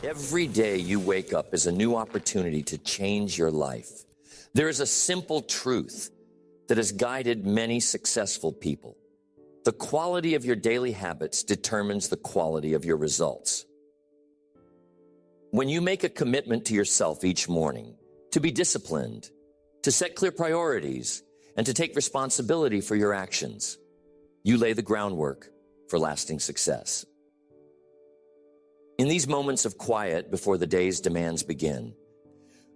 Every day you wake up is a new opportunity to change your life. There is a simple truth that has guided many successful people. The quality of your daily habits determines the quality of your results. When you make a commitment to yourself each morning, to be disciplined, to set clear priorities, and to take responsibility for your actions, you lay the groundwork for lasting success. In these moments of quiet before the day's demands begin,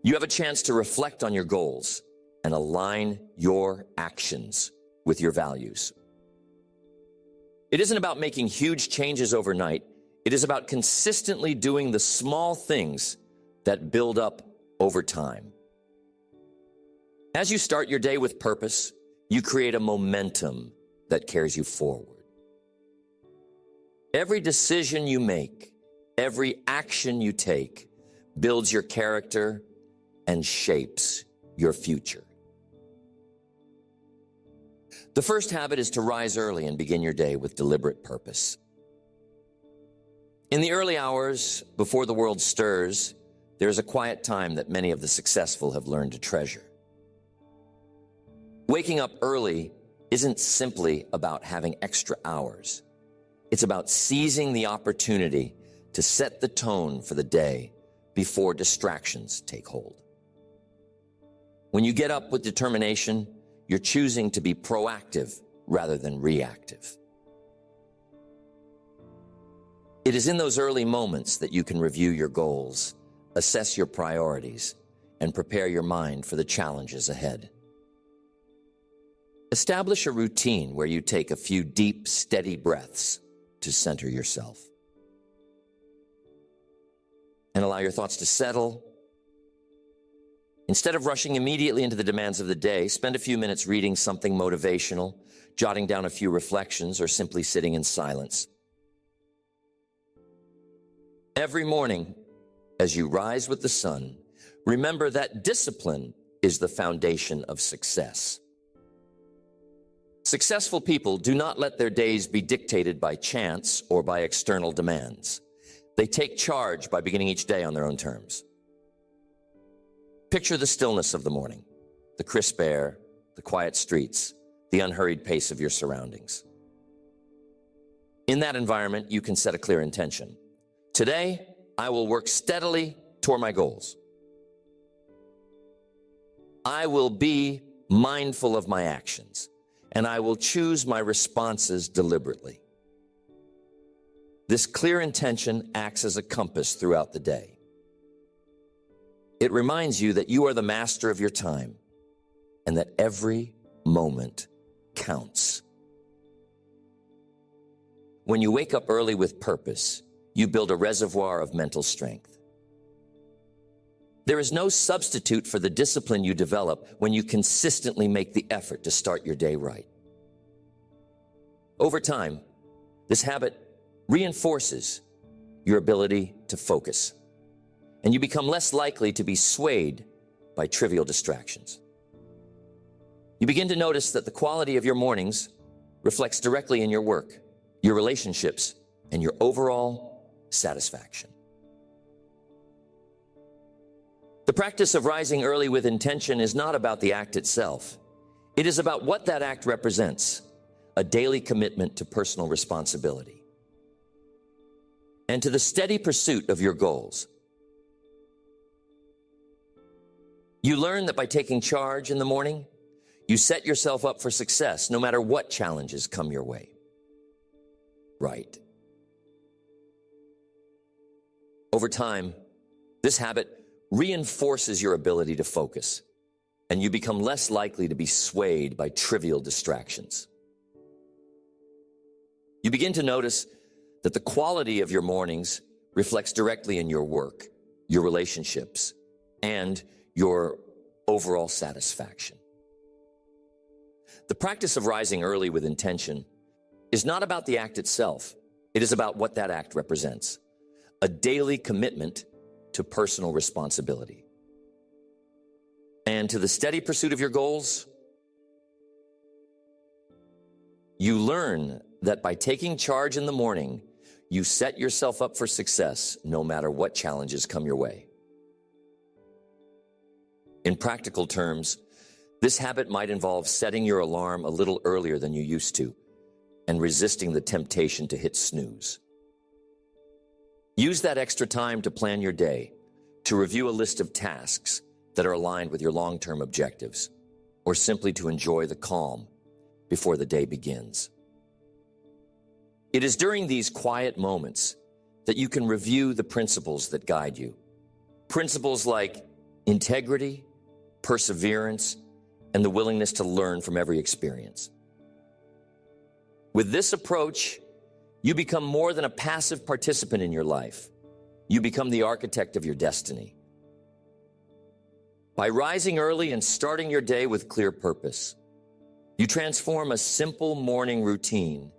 you have a chance to reflect on your goals and align your actions with your values. It isn't about making huge changes overnight. It is about consistently doing the small things that build up over time. As you start your day with purpose, you create a momentum that carries you forward. Every decision you make, every action you take builds your character and shapes your future. The first habit is to rise early and begin your day with deliberate purpose. In the early hours before the world stirs, there is a quiet time that many of the successful have learned to treasure. Waking up early isn't simply about having extra hours. It's about seizing the opportunity to set the tone for the day before distractions take hold. When you get up with determination, you're choosing to be proactive rather than reactive. It is in those early moments that you can review your goals, assess your priorities, and prepare your mind for the challenges ahead. Establish a routine where you take a few deep, steady breaths to center yourself. And allow your thoughts to settle. Instead of rushing immediately into the demands of the day, spend a few minutes reading something motivational, jotting down a few reflections, or simply sitting in silence. Every morning, as you rise with the sun, remember that discipline is the foundation of success. Successful people do not let their days be dictated by chance or by external demands. They take charge by beginning each day on their own terms. Picture the stillness of the morning, the crisp air, the quiet streets, the unhurried pace of your surroundings. In that environment, you can set a clear intention. Today, I will work steadily toward my goals. I will be mindful of my actions, and I will choose my responses deliberately. This clear intention acts as a compass throughout the day. It reminds you that you are the master of your time and that every moment counts. When you wake up early with purpose, you build a reservoir of mental strength. There is no substitute for the discipline you develop when you consistently make the effort to start your day right. Over time, this habit reinforces your ability to focus, and you become less likely to be swayed by trivial distractions. You begin to notice that the quality of your mornings reflects directly in your work, your relationships, and your overall satisfaction. The practice of rising early with intention is not about the act itself. It is about what that act represents, a daily commitment to personal responsibility and to the steady pursuit of your goals. You learn that by taking charge in the morning, you set yourself up for success no matter what challenges come your way. Right. Over time, this habit reinforces your ability to focus, and you become less likely to be swayed by trivial distractions. You begin to notice that the quality of your mornings reflects directly in your work, your relationships, and your overall satisfaction. The practice of rising early with intention is not about the act itself. It is about what that act represents, a daily commitment to personal responsibility and to the steady pursuit of your goals. You learn that by taking charge in the morning, you set yourself up for success no matter what challenges come your way. In practical terms, this habit might involve setting your alarm a little earlier than you used to and resisting the temptation to hit snooze. Use that extra time to plan your day, to review a list of tasks that are aligned with your long-term objectives, or simply to enjoy the calm before the day begins. It is during these quiet moments that you can review the principles that guide you. Principles like integrity, perseverance, and the willingness to learn from every experience. With this approach, you become more than a passive participant in your life. You become the architect of your destiny. By rising early and starting your day with clear purpose, you transform a simple morning routine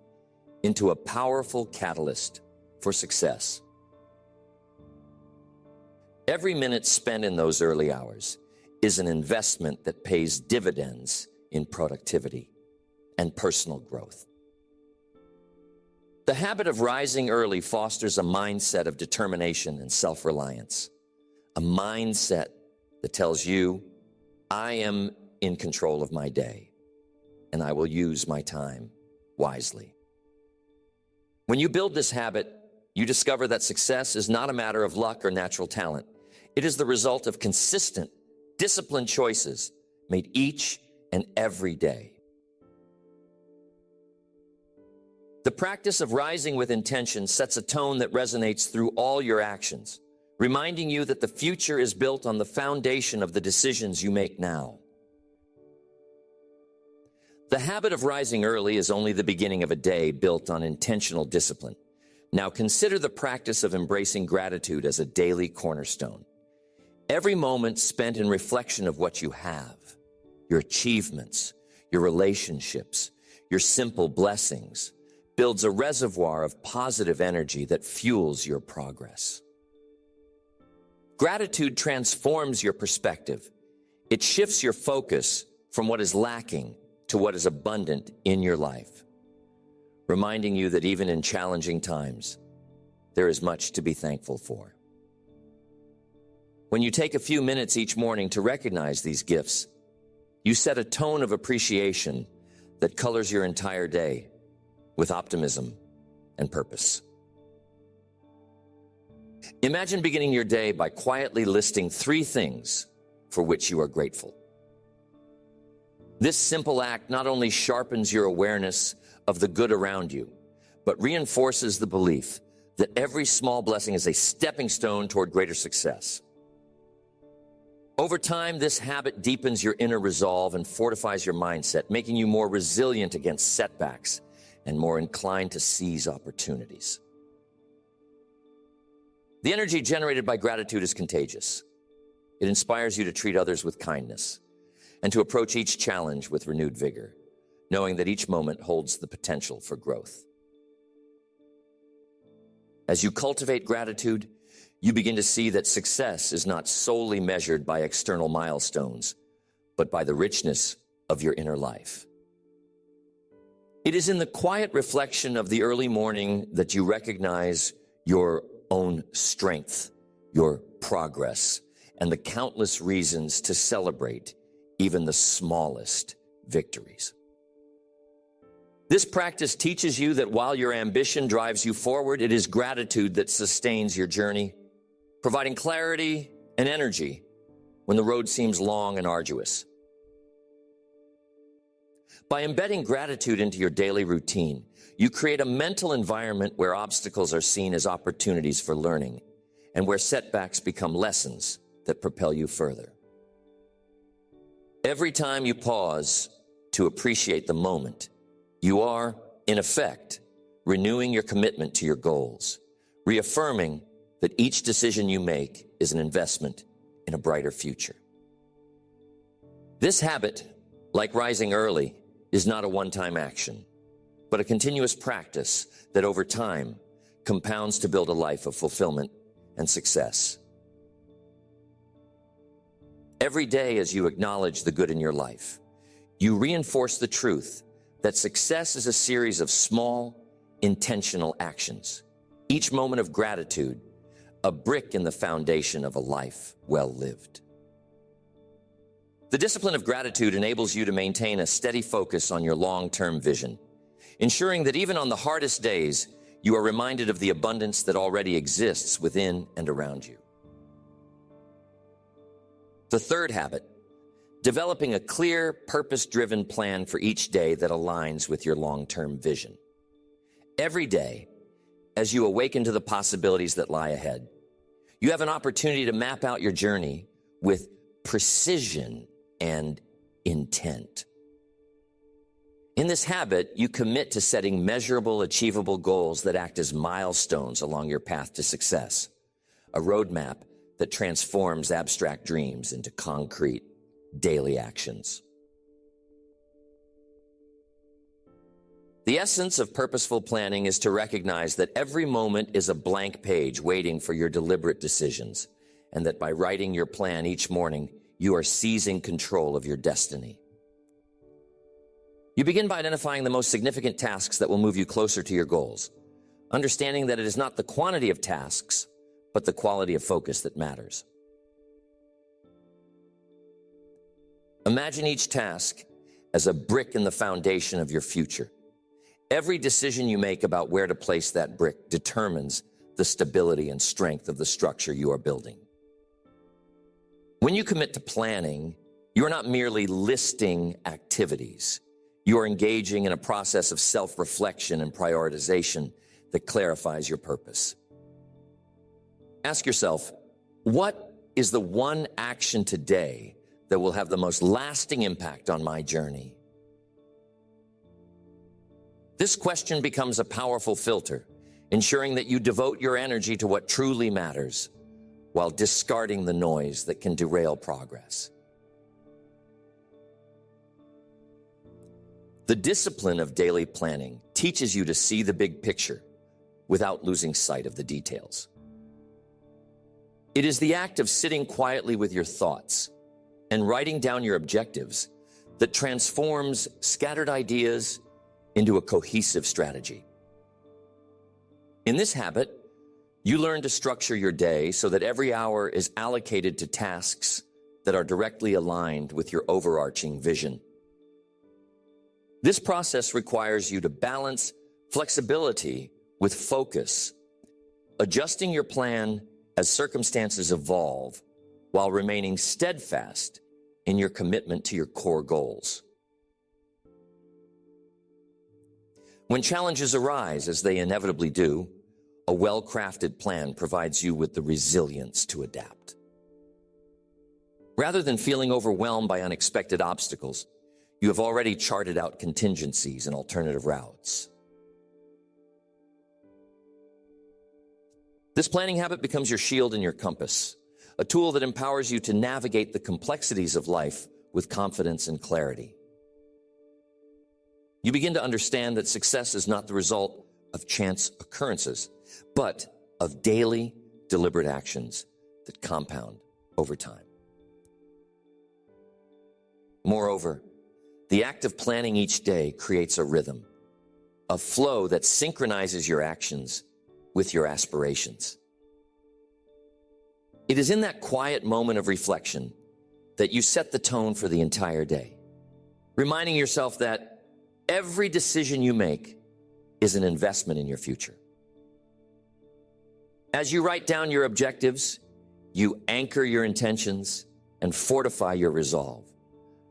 into a powerful catalyst for success. Every minute spent in those early hours is an investment that pays dividends in productivity and personal growth. The habit of rising early fosters a mindset of determination and self-reliance, a mindset that tells you, I am in control of my day, and I will use my time wisely. When you build this habit, you discover that success is not a matter of luck or natural talent. It is the result of consistent, disciplined choices made each and every day. The practice of rising with intention sets a tone that resonates through all your actions, reminding you that the future is built on the foundation of the decisions you make now. The habit of rising early is only the beginning of a day built on intentional discipline. Now consider the practice of embracing gratitude as a daily cornerstone. Every moment spent in reflection of what you have, your achievements, your relationships, your simple blessings, builds a reservoir of positive energy that fuels your progress. Gratitude transforms your perspective. It shifts your focus from what is lacking to what is abundant in your life, reminding you that even in challenging times, there is much to be thankful for. When you take a few minutes each morning to recognize these gifts, you set a tone of appreciation that colors your entire day with optimism and purpose. Imagine beginning your day by quietly listing 3 things for which you are grateful. This simple act not only sharpens your awareness of the good around you, but reinforces the belief that every small blessing is a stepping stone toward greater success. Over time, this habit deepens your inner resolve and fortifies your mindset, making you more resilient against setbacks and more inclined to seize opportunities. The energy generated by gratitude is contagious. It inspires you to treat others with kindness and to approach each challenge with renewed vigor, knowing that each moment holds the potential for growth. As you cultivate gratitude, you begin to see that success is not solely measured by external milestones, but by the richness of your inner life. It is in the quiet reflection of the early morning that you recognize your own strength, your progress, and the countless reasons to celebrate even the smallest victories. This practice teaches you that while your ambition drives you forward, it is gratitude that sustains your journey, providing clarity and energy when the road seems long and arduous. By embedding gratitude into your daily routine, you create a mental environment where obstacles are seen as opportunities for learning and where setbacks become lessons that propel you further. Every time you pause to appreciate the moment, you are, in effect, renewing your commitment to your goals, reaffirming that each decision you make is an investment in a brighter future. This habit, like rising early, is not a one-time action, but a continuous practice that over time compounds to build a life of fulfillment and success. Every day as you acknowledge the good in your life, you reinforce the truth that success is a series of small, intentional actions, Each moment of gratitude, a brick in the foundation of a life well lived. The discipline of gratitude enables you to maintain a steady focus on your long-term vision, ensuring that even on the hardest days, you are reminded of the abundance that already exists within and around you. The third habit, developing a clear, purpose-driven plan for each day that aligns with your long-term vision. Every day, as you awaken to the possibilities that lie ahead, you have an opportunity to map out your journey with precision and intent. In this habit, you commit to setting measurable, achievable goals that act as milestones along your path to success, a roadmap that transforms abstract dreams into concrete, daily actions. The essence of purposeful planning is to recognize that every moment is a blank page waiting for your deliberate decisions, and that by writing your plan each morning, you are seizing control of your destiny. You begin by identifying the most significant tasks that will move you closer to your goals, understanding that it is not the quantity of tasks, but the quality of focus that matters. Imagine each task as a brick in the foundation of your future. Every decision you make about where to place that brick determines the stability and strength of the structure you are building. When you commit to planning, you are not merely listing activities. You are engaging in a process of self-reflection and prioritization that clarifies your purpose. Ask yourself, what is the one action today that will have the most lasting impact on my journey? This question becomes a powerful filter, ensuring that you devote your energy to what truly matters, while discarding the noise that can derail progress. The discipline of daily planning teaches you to see the big picture without losing sight of the details. It is the act of sitting quietly with your thoughts and writing down your objectives that transforms scattered ideas into a cohesive strategy. In this habit, you learn to structure your day so that every hour is allocated to tasks that are directly aligned with your overarching vision. This process requires you to balance flexibility with focus, adjusting your plan as circumstances evolve while remaining steadfast in your commitment to your core goals. When challenges arise, as they inevitably do, a well-crafted plan provides you with the resilience to adapt. Rather than feeling overwhelmed by unexpected obstacles, you have already charted out contingencies and alternative routes. This planning habit becomes your shield and your compass, a tool that empowers you to navigate the complexities of life with confidence and clarity. You begin to understand that success is not the result of chance occurrences, but of daily, deliberate actions that compound over time. Moreover, the act of planning each day creates a rhythm, a flow that synchronizes your actions with your aspirations. It is in that quiet moment of reflection that you set the tone for the entire day, reminding yourself that every decision you make is an investment in your future. As you write down your objectives, you anchor your intentions and fortify your resolve,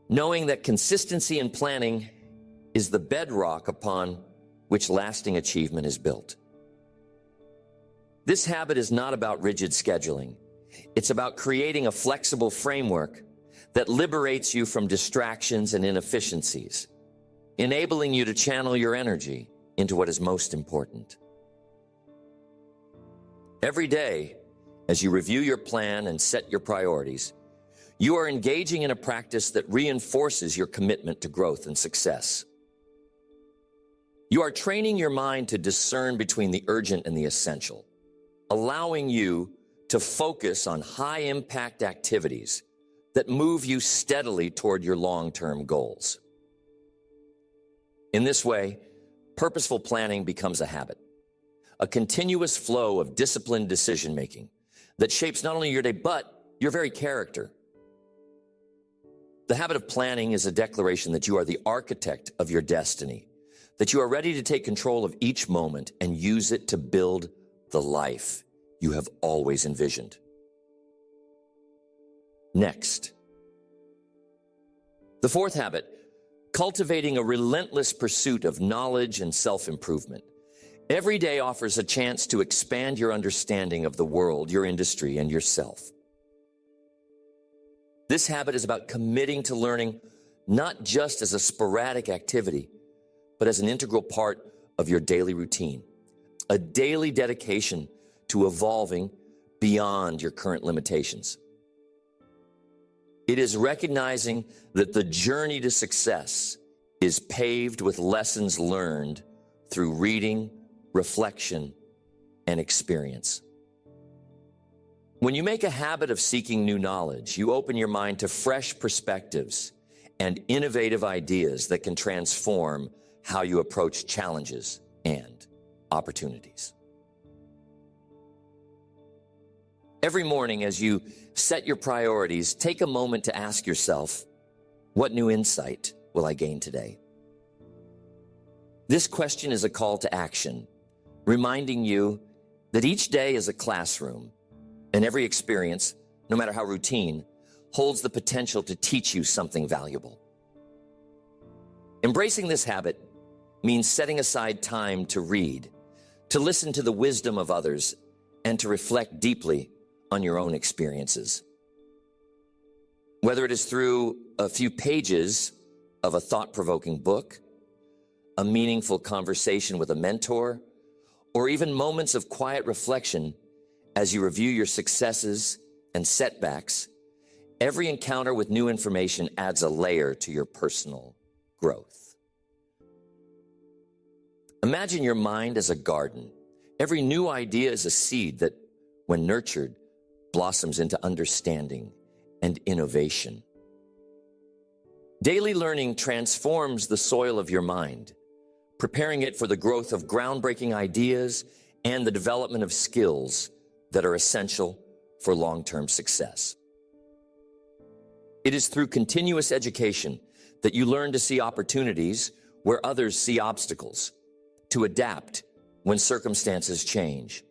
knowing that consistency in planning is the bedrock upon which lasting achievement is built. This habit is not about rigid scheduling. It's about creating a flexible framework that liberates you from distractions and inefficiencies, enabling you to channel your energy into what is most important. Every day, as you review your plan and set your priorities, you are engaging in a practice that reinforces your commitment to growth and success. You are training your mind to discern between the urgent and the essential, allowing you to focus on high-impact activities that move you steadily toward your long-term goals. In this way, purposeful planning becomes a a continuous flow of disciplined decision-making that shapes not only your day, but your very character. The habit of planning is a declaration that you are the architect of your destiny, that you are ready to take control of each moment and use it to build the life you have always envisioned. Next, the fourth habit, cultivating a relentless pursuit of knowledge and self-improvement. Every day offers a chance to expand your understanding of the world, your industry, and yourself. This habit is about committing to learning not just as a sporadic activity, but as an integral part of your daily routine, a daily dedication to evolving beyond your current limitations. It is recognizing that the journey to success is paved with lessons learned through reading, reflection, and experience. When you make a habit of seeking new knowledge, you open your mind to fresh perspectives and innovative ideas that can transform how you approach challenges and opportunities. Every morning, as you set your priorities, take a moment to ask yourself, what new insight will I gain today? This question is a call to action, reminding you that each day is a classroom, and every experience, no matter how routine, holds the potential to teach you something valuable. Embracing this habit means setting aside time to read, to listen to the wisdom of others, and to reflect deeply on your own experiences. Whether it is through a few pages of a thought-provoking book, a meaningful conversation with a mentor, or even moments of quiet reflection as you review your successes and setbacks, every encounter with new information adds a layer to your personal growth. Imagine your mind as a garden. Every new idea is a seed that, when nurtured, blossoms into understanding and innovation. Daily learning transforms the soil of your mind, preparing it for the growth of groundbreaking ideas and the development of skills that are essential for long-term success. It is through continuous education that you learn to see opportunities where others see obstacles, to adapt when circumstances change,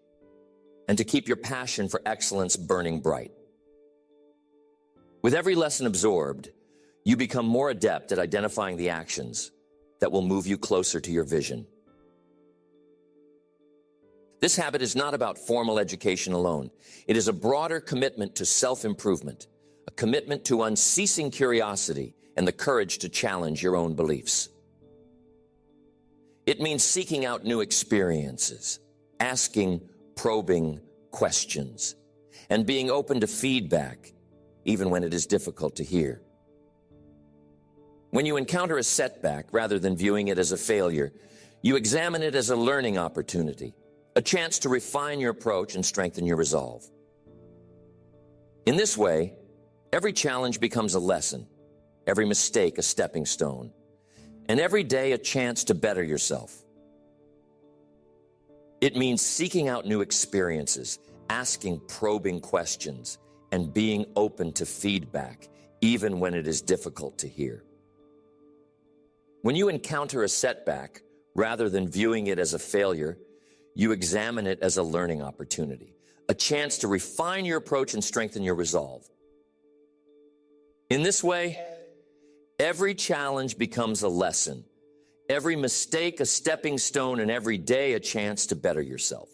and to keep your passion for excellence burning bright. With every lesson absorbed, you become more adept at identifying the actions that will move you closer to your vision. This habit is not about formal education alone. It is a broader commitment to self-improvement, a commitment to unceasing curiosity and the courage to challenge your own beliefs. It means seeking out new experiences, asking probing questions, and being open to feedback, even when it is difficult to hear. When you encounter a setback, rather than viewing it as a failure, you examine it as a learning opportunity, a chance to refine your approach and strengthen your resolve. In this way, every challenge becomes a lesson, every mistake a stepping stone, and every day a chance to better yourself. It means seeking out new experiences, asking probing questions, and being open to feedback, even when it is difficult to hear. When you encounter a setback, rather than viewing it as a failure, you examine it as a learning opportunity, a chance to refine your approach and strengthen your resolve. In this way, every challenge becomes a lesson, every mistake a stepping stone, and every day a chance to better yourself.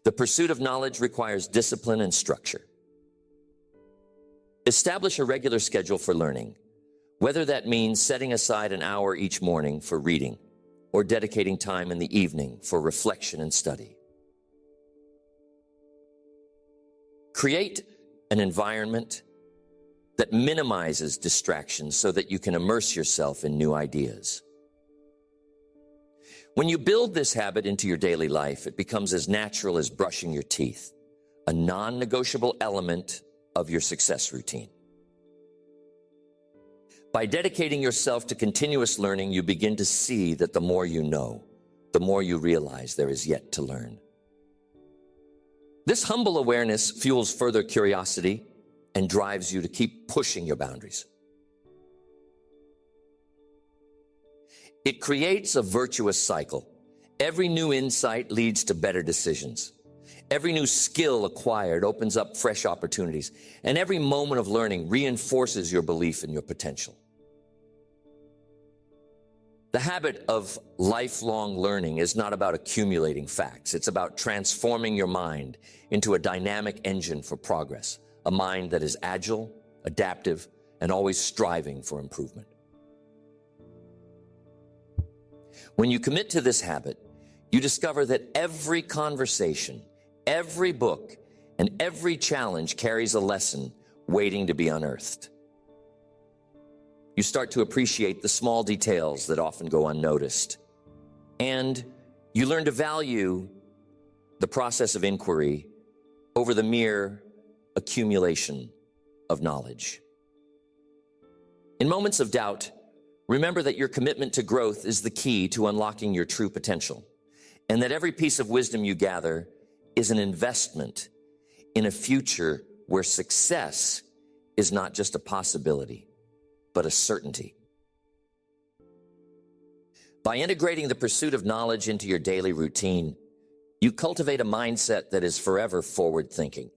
The pursuit of knowledge requires discipline and structure. Establish a regular schedule for learning, whether that means setting aside an hour each morning for reading or dedicating time in the evening for reflection and study. Create an environment that minimizes distractions so that you can immerse yourself in new ideas. When you build this habit into your daily life, it becomes as natural as brushing your teeth, a non-negotiable element of your success routine. By dedicating yourself to continuous learning, you begin to see that the more you know, the more you realize there is yet to learn. This humble awareness fuels further curiosity and drives you to keep pushing your boundaries. It creates a virtuous cycle. Every new insight leads to better decisions. Every new skill acquired opens up fresh opportunities, and every moment of learning reinforces your belief in your potential. The habit of lifelong learning is not about accumulating facts. It's about transforming your mind into a dynamic engine for progress, a mind that is agile, adaptive, and always striving for improvement. When you commit to this habit, you discover that every conversation, every book, and every challenge carries a lesson waiting to be unearthed. You start to appreciate the small details that often go unnoticed. And you learn to value the process of inquiry over the mere accumulation of knowledge. In moments of doubt, remember that your commitment to growth is the key to unlocking your true potential, and that every piece of wisdom you gather is an investment in a future where success is not just a possibility, but a certainty. By integrating the pursuit of knowledge into your daily routine, you cultivate a mindset that is forever forward-thinking,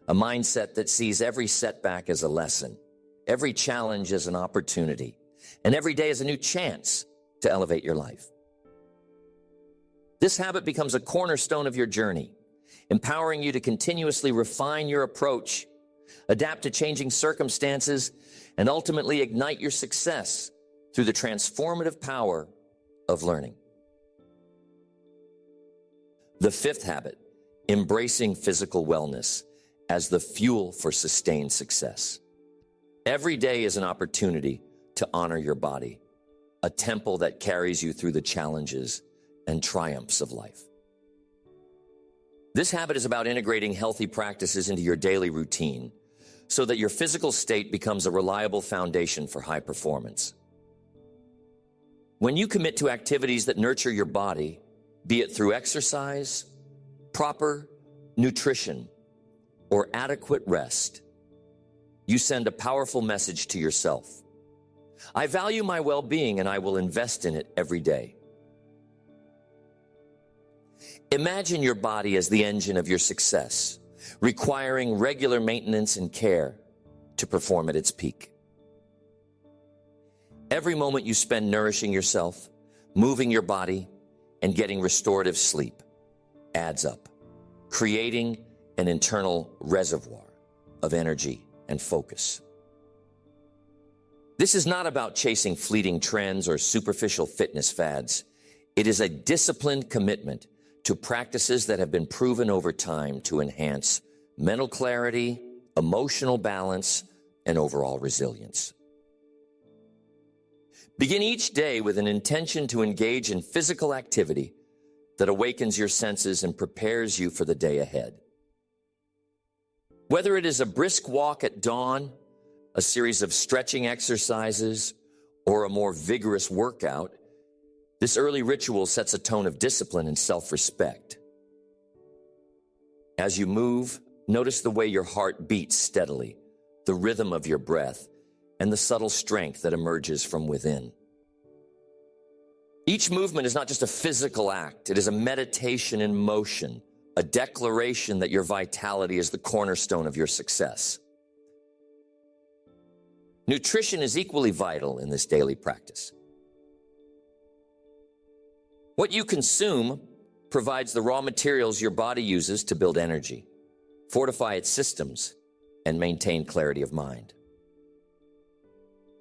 a mindset that sees every setback as a lesson, every challenge as an opportunity, and every day as a new chance to elevate your life. This habit becomes a cornerstone of your journey, empowering you to continuously refine your approach, adapt to changing circumstances, and ultimately ignite your success through the transformative power of learning. The fifth habit, embracing physical wellness as the fuel for sustained success. Every day is an opportunity to honor your body, a temple that carries you through the challenges and triumphs of life. This habit is about integrating healthy practices into your daily routine so that your physical state becomes a reliable foundation for high performance. When you commit to activities that nurture your body, be it through exercise, proper nutrition, or adequate rest, you send a powerful message to yourself. I value my well-being and I will invest in it every day. Imagine your body as the engine of your success, requiring regular maintenance and care to perform at its peak. Every moment you spend nourishing yourself, moving your body, and getting restorative sleep adds up, creating an internal reservoir of energy and focus. This is not about chasing fleeting trends or superficial fitness fads. It is a disciplined commitment to practices that have been proven over time to enhance mental clarity, emotional balance, and overall resilience. Begin each day with an intention to engage in physical activity that awakens your senses and prepares you for the day ahead. Whether it is a brisk walk at dawn, a series of stretching exercises, or a more vigorous workout, this early ritual sets a tone of discipline and self-respect. As you move, notice the way your heart beats steadily, the rhythm of your breath, and the subtle strength that emerges from within. Each movement is not just a physical act, it is a meditation in motion, a declaration that your vitality is the cornerstone of your success. Nutrition is equally vital in this daily practice. What you consume provides the raw materials your body uses to build energy, fortify its systems, and maintain clarity of mind.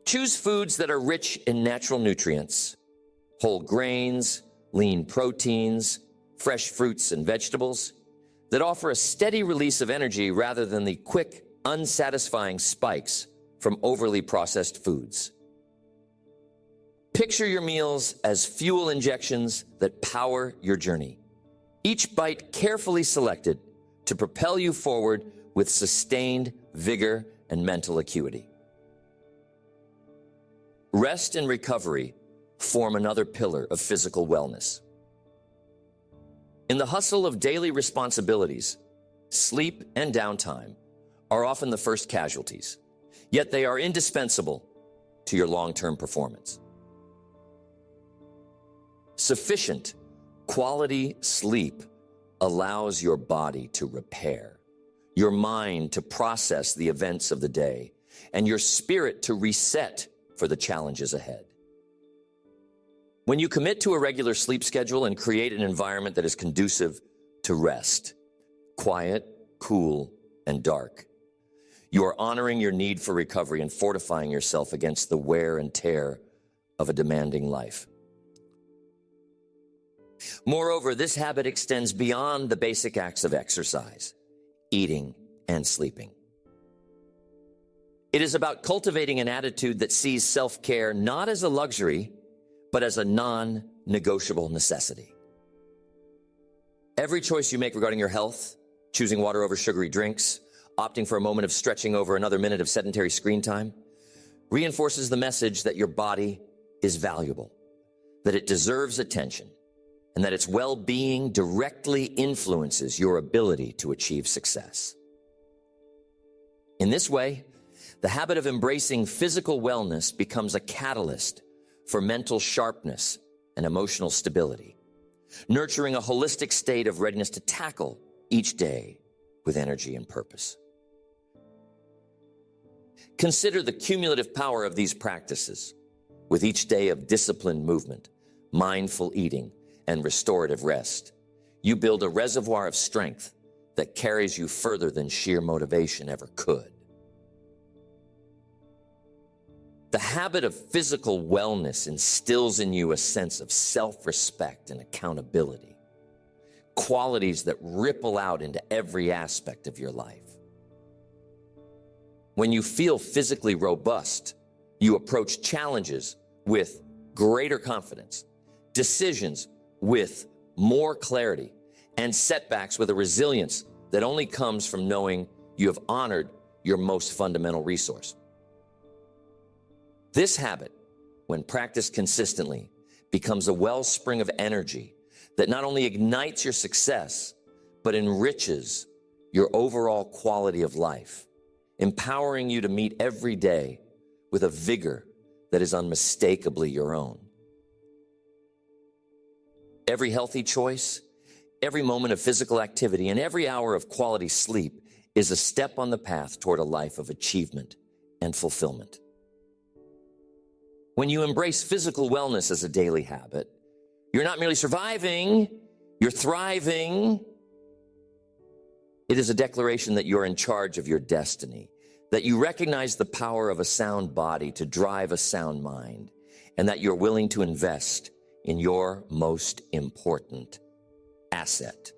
Choose foods that are rich in natural nutrients, whole grains, lean proteins, fresh fruits and vegetables that offer a steady release of energy rather than the quick, unsatisfying spikes from overly processed foods. Picture your meals as fuel injections that power your journey, each bite carefully selected to propel you forward with sustained vigor and mental acuity. Rest and recovery form another pillar of physical wellness. In the hustle of daily responsibilities, sleep and downtime are often the first casualties, yet they are indispensable to your long-term performance. Sufficient quality sleep allows your body to repair, your mind to process the events of the day, and your spirit to reset for the challenges ahead. When you commit to a regular sleep schedule and create an environment that is conducive to rest, quiet, cool, and dark, you are honoring your need for recovery and fortifying yourself against the wear and tear of a demanding life. Moreover, this habit extends beyond the basic acts of exercise, eating, and sleeping. It is about cultivating an attitude that sees self-care not as a luxury, but as a non-negotiable necessity. Every choice you make regarding your health, choosing water over sugary drinks, opting for a moment of stretching over another minute of sedentary screen time, reinforces the message that your body is valuable, that it deserves attention, and that its well-being directly influences your ability to achieve success. In this way, the habit of embracing physical wellness becomes a catalyst for mental sharpness and emotional stability, nurturing a holistic state of readiness to tackle each day with energy and purpose. Consider the cumulative power of these practices. With each day of disciplined movement, mindful eating, and restorative rest, you build a reservoir of strength that carries you further than sheer motivation ever could. The habit of physical wellness instills in you a sense of self-respect and accountability, qualities that ripple out into every aspect of your life. When you feel physically robust, you approach challenges with greater confidence, decisions with more clarity, and setbacks with a resilience that only comes from knowing you have honored your most fundamental resource. This habit, when practiced consistently, becomes a wellspring of energy that not only ignites your success, but enriches your overall quality of life, empowering you to meet every day with a vigor that is unmistakably your own. Every healthy choice, every moment of physical activity, and every hour of quality sleep is a step on the path toward a life of achievement and fulfillment. When you embrace physical wellness as a daily habit, you're not merely surviving, you're thriving. It is a declaration that you're in charge of your destiny, that you recognize the power of a sound body to drive a sound mind, and that you're willing to invest in your most important asset,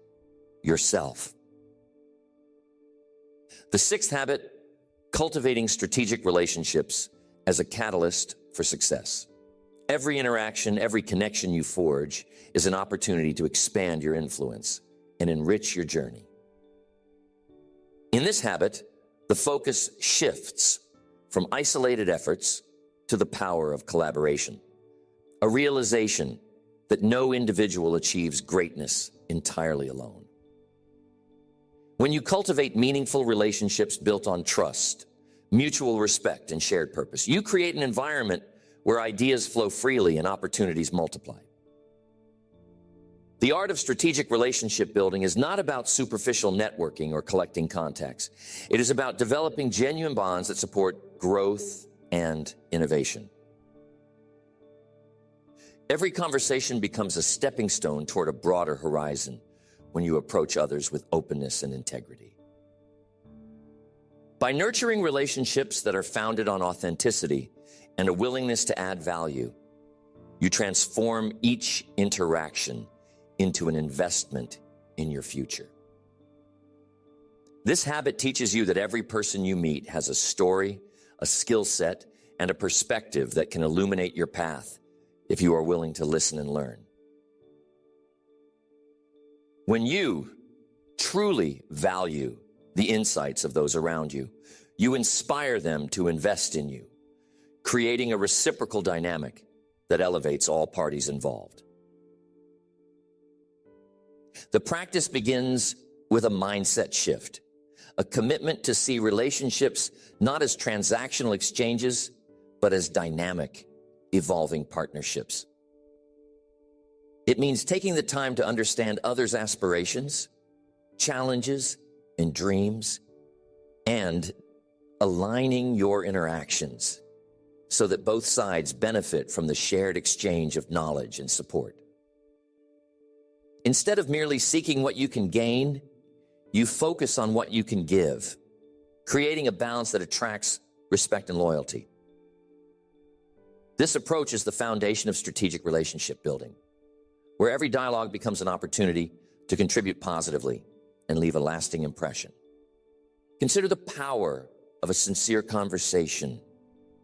yourself. The sixth habit, cultivating strategic relationships as a catalyst for success. Every interaction, every connection you forge is an opportunity to expand your influence and enrich your journey. In this habit, the focus shifts from isolated efforts to the power of collaboration, a realization that no individual achieves greatness entirely alone. When you cultivate meaningful relationships built on trust, mutual respect, and shared purpose, you create an environment where ideas flow freely and opportunities multiply. The art of strategic relationship building is not about superficial networking or collecting contacts. It is about developing genuine bonds that support growth and innovation. Every conversation becomes a stepping stone toward a broader horizon when you approach others with openness and integrity. By nurturing relationships that are founded on authenticity and a willingness to add value, you transform each interaction into an investment in your future. This habit teaches you that every person you meet has a story, a skill set, and a perspective that can illuminate your path if you are willing to listen and learn. When you truly value the insights of those around you, you inspire them to invest in you, creating a reciprocal dynamic that elevates all parties involved. The practice begins with a mindset shift, a commitment to see relationships not as transactional exchanges, but as dynamic, evolving partnerships. It means taking the time to understand others' aspirations, challenges, and dreams, and aligning your interactions so that both sides benefit from the shared exchange of knowledge and support. Instead of merely seeking what you can gain, you focus on what you can give, creating a balance that attracts respect and loyalty. This approach is the foundation of strategic relationship building, where every dialogue becomes an opportunity to contribute positively and leave a lasting impression. Consider the power of a sincere conversation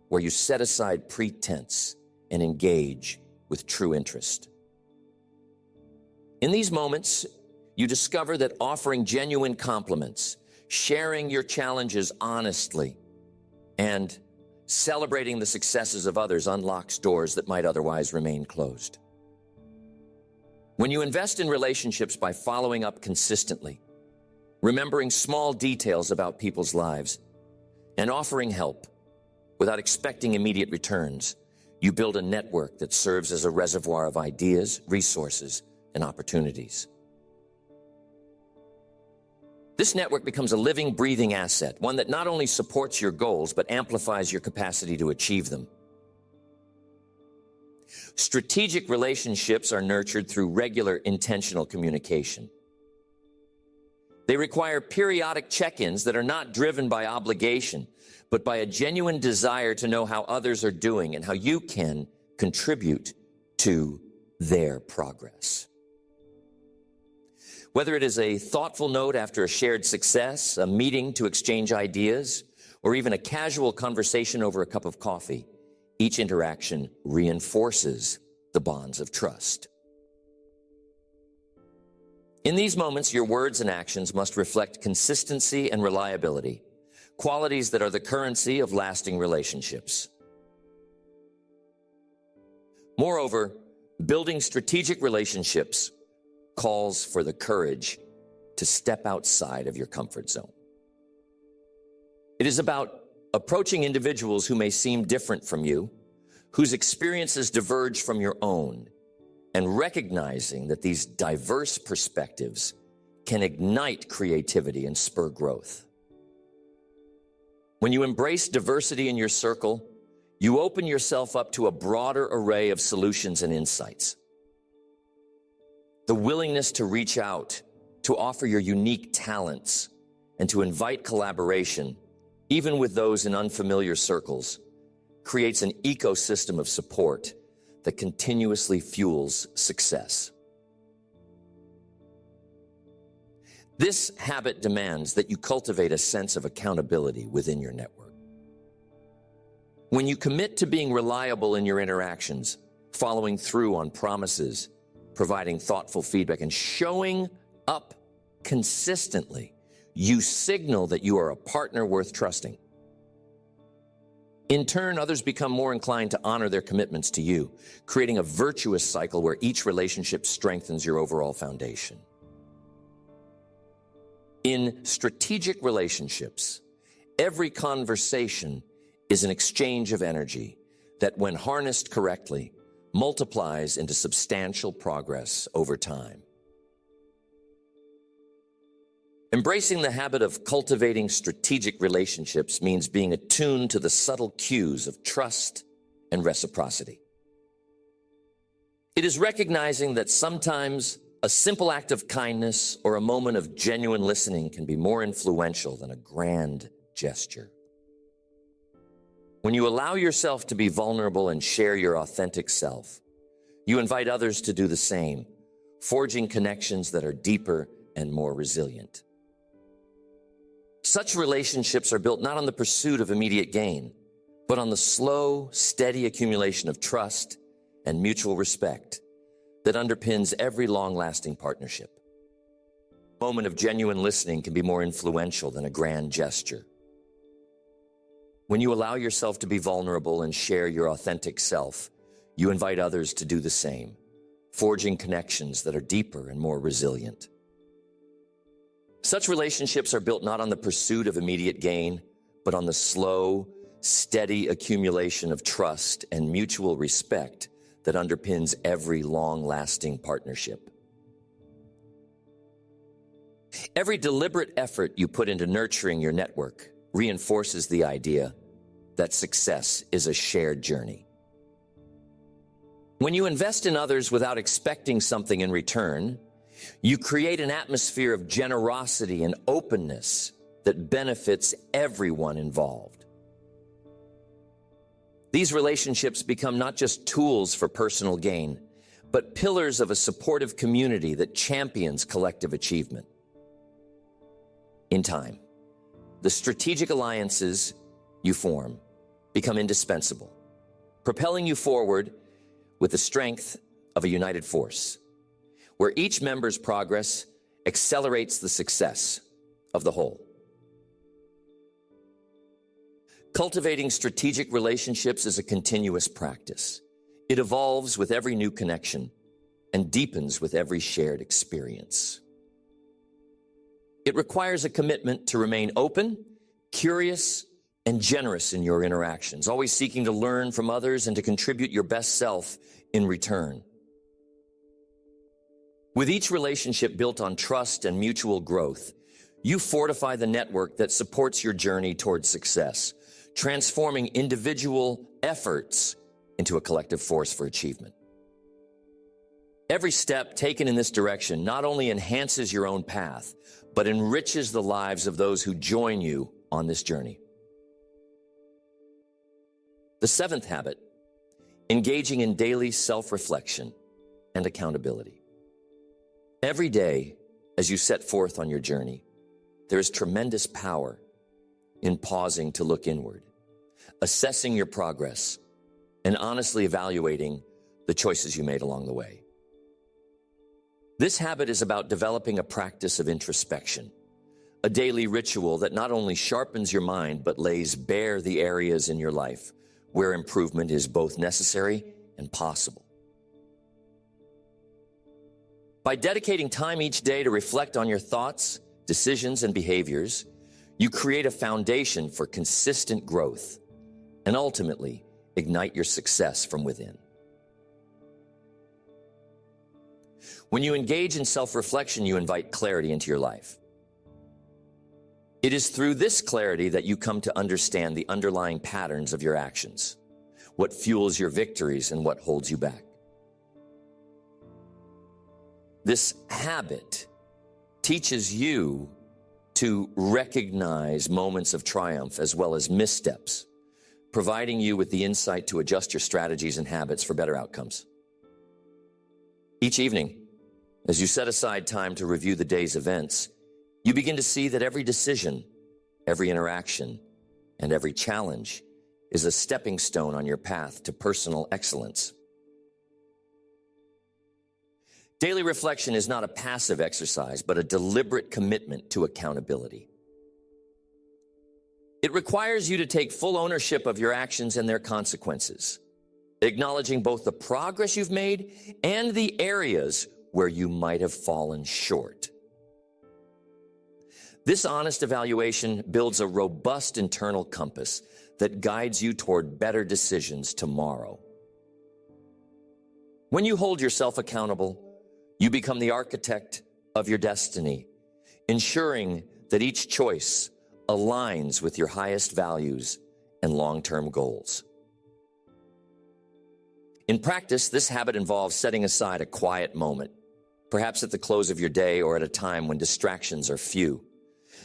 where you set aside pretense and engage with true interest. In these moments, you discover that offering genuine compliments, sharing your challenges honestly, and celebrating the successes of others unlocks doors that might otherwise remain closed. When you invest in relationships by following up consistently, remembering small details about people's lives, and offering help without expecting immediate returns, you build a network that serves as a reservoir of ideas, resources, and opportunities. This network becomes a living, breathing asset, one that not only supports your goals, but amplifies your capacity to achieve them. Strategic relationships are nurtured through regular, intentional communication. They require periodic check-ins that are not driven by obligation, but by a genuine desire to know how others are doing and how you can contribute to their progress. Whether it is a thoughtful note after a shared success, a meeting to exchange ideas, or even a casual conversation over a cup of coffee, each interaction reinforces the bonds of trust. In these moments, your words and actions must reflect consistency and reliability, qualities that are the currency of lasting relationships. Moreover, building strategic relationships calls for the courage to step outside of your comfort zone. It is about approaching individuals who may seem different from you, whose experiences diverge from your own, and recognizing that these diverse perspectives can ignite creativity and spur growth. When you embrace diversity in your circle, you open yourself up to a broader array of solutions and insights. The willingness to reach out, to offer your unique talents, and to invite collaboration, even with those in unfamiliar circles, creates an ecosystem of support that continuously fuels success. This habit demands that you cultivate a sense of accountability within your network. When you commit to being reliable in your interactions, following through on promises, providing thoughtful feedback, and showing up consistently, you signal that you are a partner worth trusting. In turn, others become more inclined to honor their commitments to you, creating a virtuous cycle where each relationship strengthens your overall foundation. In strategic relationships, every conversation is an exchange of energy that, when harnessed correctly, multiplies into substantial progress over time. Embracing the habit of cultivating strategic relationships means being attuned to the subtle cues of trust and reciprocity. It is recognizing that sometimes a simple act of kindness or a moment of genuine listening can be more influential than a grand gesture. When you allow yourself to be vulnerable and share your authentic self, you invite others to do the same, forging connections that are deeper and more resilient. Such relationships are built not on the pursuit of immediate gain, but on the slow, steady accumulation of trust and mutual respect that underpins every long-lasting partnership. A moment of genuine listening can be more influential than a grand gesture. When you allow yourself to be vulnerable and share your authentic self, you invite others to do the same, forging connections that are deeper and more resilient. Such relationships are built not on the pursuit of immediate gain, but on the slow, steady accumulation of trust and mutual respect that underpins every long-lasting partnership. Every deliberate effort you put into nurturing your network reinforces the idea that success is a shared journey. When you invest in others without expecting something in return, you create an atmosphere of generosity and openness that benefits everyone involved. These relationships become not just tools for personal gain, but pillars of a supportive community that champions collective achievement. In time, the strategic alliances you form become indispensable, propelling you forward with the strength of a united force, where each member's progress accelerates the success of the whole. Cultivating strategic relationships is a continuous practice. It evolves with every new connection and deepens with every shared experience. It requires a commitment to remain open, curious, and generous in your interactions, always seeking to learn from others and to contribute your best self in return. With each relationship built on trust and mutual growth, you fortify the network that supports your journey towards success, transforming individual efforts into a collective force for achievement. Every step taken in this direction not only enhances your own path, but enriches the lives of those who join you on this journey. The seventh habit, engaging in daily self-reflection and accountability. Every day, as you set forth on your journey, there is tremendous power in pausing to look inward, assessing your progress, and honestly evaluating the choices you made along the way. This habit is about developing a practice of introspection, a daily ritual that not only sharpens your mind, but lays bare the areas in your life where improvement is both necessary and possible. By dedicating time each day to reflect on your thoughts, decisions, and behaviors, you create a foundation for consistent growth and ultimately ignite your success from within. When you engage in self-reflection, you invite clarity into your life. It is through this clarity that you come to understand the underlying patterns of your actions, what fuels your victories and what holds you back. This habit teaches you to recognize moments of triumph as well as missteps, providing you with the insight to adjust your strategies and habits for better outcomes. Each evening, as you set aside time to review the day's events, you begin to see that every decision, every interaction, and every challenge is a stepping stone on your path to personal excellence. Daily reflection is not a passive exercise, but a deliberate commitment to accountability. It requires you to take full ownership of your actions and their consequences, acknowledging both the progress you've made and the areas where you might have fallen short. This honest evaluation builds a robust internal compass that guides you toward better decisions tomorrow. When you hold yourself accountable, you become the architect of your destiny, ensuring that each choice aligns with your highest values and long-term goals. In practice, this habit involves setting aside a quiet moment, perhaps at the close of your day or at a time when distractions are few,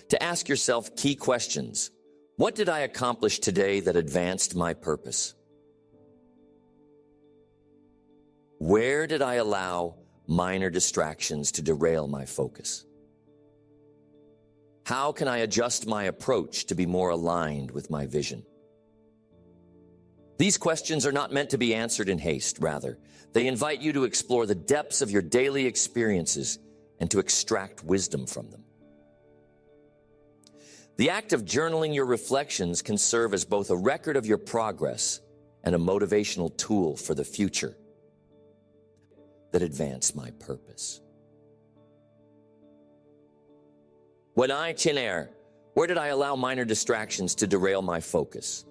to ask yourself key questions. What did I accomplish today that advanced my purpose? Where did I allow minor distractions to derail my focus? How can I adjust my approach to be more aligned with my vision? These questions are not meant to be answered in haste. Rather, they invite you to explore the depths of your daily experiences and to extract wisdom from them. The act of journaling your reflections can serve as both a record of your progress and a motivational tool for the future. that advance my purpose? When I chin air, where did I allow minor distractions to derail my focus?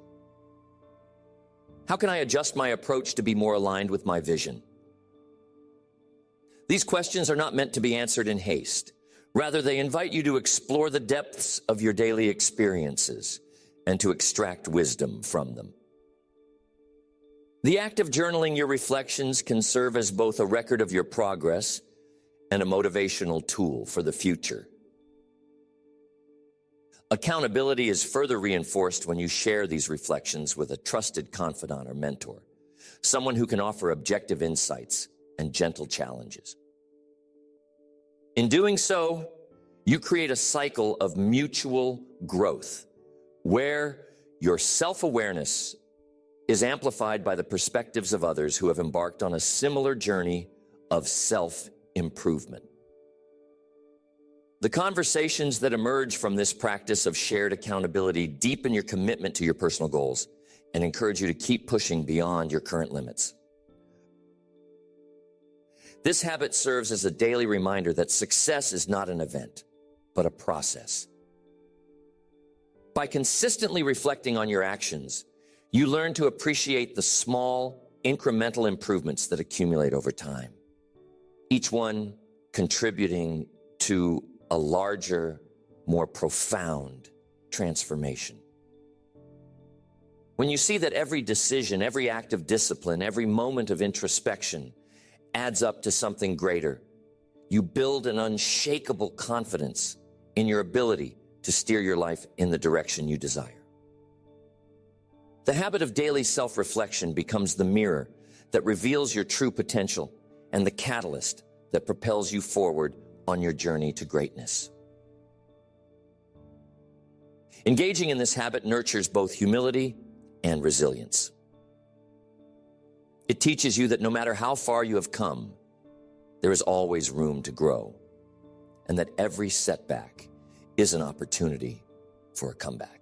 How can I adjust my approach to be more aligned with my vision? These questions are not meant to be answered in haste. Rather, they invite you to explore the depths of your daily experiences and to extract wisdom from them. The act of journaling your reflections can serve as both a record of your progress and a motivational tool for the future. Accountability is further reinforced when you share these reflections with a trusted confidant or mentor, someone who can offer objective insights and gentle challenges. In doing so, you create a cycle of mutual growth where your self-awareness is amplified by the perspectives of others who have embarked on a similar journey of self-improvement. The conversations that emerge from this practice of shared accountability deepen your commitment to your personal goals and encourage you to keep pushing beyond your current limits. This habit serves as a daily reminder that success is not an event, but a process. By consistently reflecting on your actions, you learn to appreciate the small, incremental improvements that accumulate over time, each one contributing to a larger, more profound transformation. When you see that every decision, every act of discipline, every moment of introspection adds up to something greater, you build an unshakable confidence in your ability to steer your life in the direction you desire. The habit of daily self-reflection becomes the mirror that reveals your true potential and the catalyst that propels you forward on your journey to greatness. Engaging in this habit nurtures both humility and resilience. It teaches you that no matter how far you have come, there is always room to grow, and that every setback is an opportunity for a comeback.